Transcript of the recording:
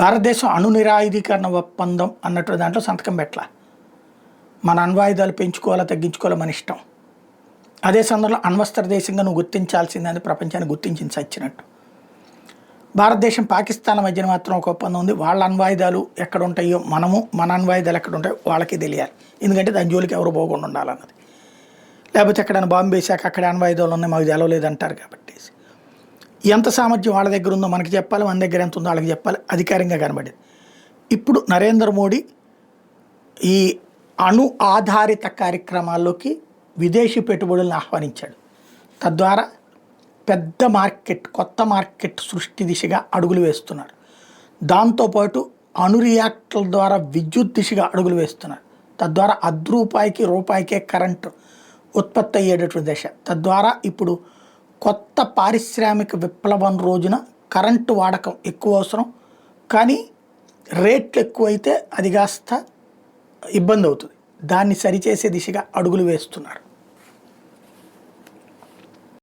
భారతదేశం అణు నిరాయుధీకరణ ఒప్పందం అన్నట్టు దాంట్లో సంతకం పెట్టాల. మన అణ్వాయుధాలు పెంచుకోవాలా తగ్గించుకోవాలా మన ఇష్టం. అదే సందర్భంలో అణ్వస్త్ర దేశంగా నువ్వు గుర్తించాల్సిందని ప్రపంచాన్ని గుర్తించింది సచ్చినట్టు. భారతదేశం పాకిస్తాన్ మధ్యన మాత్రం ఒక ఒప్పందం ఉంది. వాళ్ళ అణ్వాయుధాలు ఎక్కడ ఉంటాయో మన అణ్వాయుధాలు ఎక్కడ ఉంటాయో వాళ్ళకి తెలియాలి. ఎందుకంటే దాని జోలికి ఎవరు పోకుండా ఉండాలన్నది. లేకపోతే ఎక్కడైనా బాంబు వేసాక అక్కడ అణ్వాయుధాలు ఉన్నాయి మాకు తెలవలేదంటారు. కాబట్టి ఎంత సామర్థ్యం వాళ్ళ దగ్గర ఉందో మనకి చెప్పాలి, మన దగ్గర ఎంత ఉందో వాళ్ళకి చెప్పాలి. అధికారంగా కనబడేది. ఇప్పుడు నరేంద్ర మోడీ ఈ అణు ఆధారిత కార్యక్రమాల్లోకి విదేశీ పెట్టుబడులను ఆహ్వానించాడు. తద్వారా పెద్ద మార్కెట్, కొత్త మార్కెట్ సృష్టి దిశగా అడుగులు వేస్తున్నారు. దాంతోపాటు అణు రియాక్టర్ల ద్వారా విద్యుత్ దిశగా అడుగులు వేస్తున్నారు. తద్వారా రూపాయికే కరెంటు ఉత్పత్తి అయ్యేటటువంటి దశ. తద్వారా ఇప్పుడు కొత్త పారిశ్రామిక విప్లవం రోజున కరెంటు వాడకం ఎక్కువ అవసరం, కానీ రేట్లు ఎక్కువైతే అది కాస్త ఇబ్బంది అవుతుంది. దాన్ని సరిచేసే దిశగా అడుగులు వేస్తున్నారు.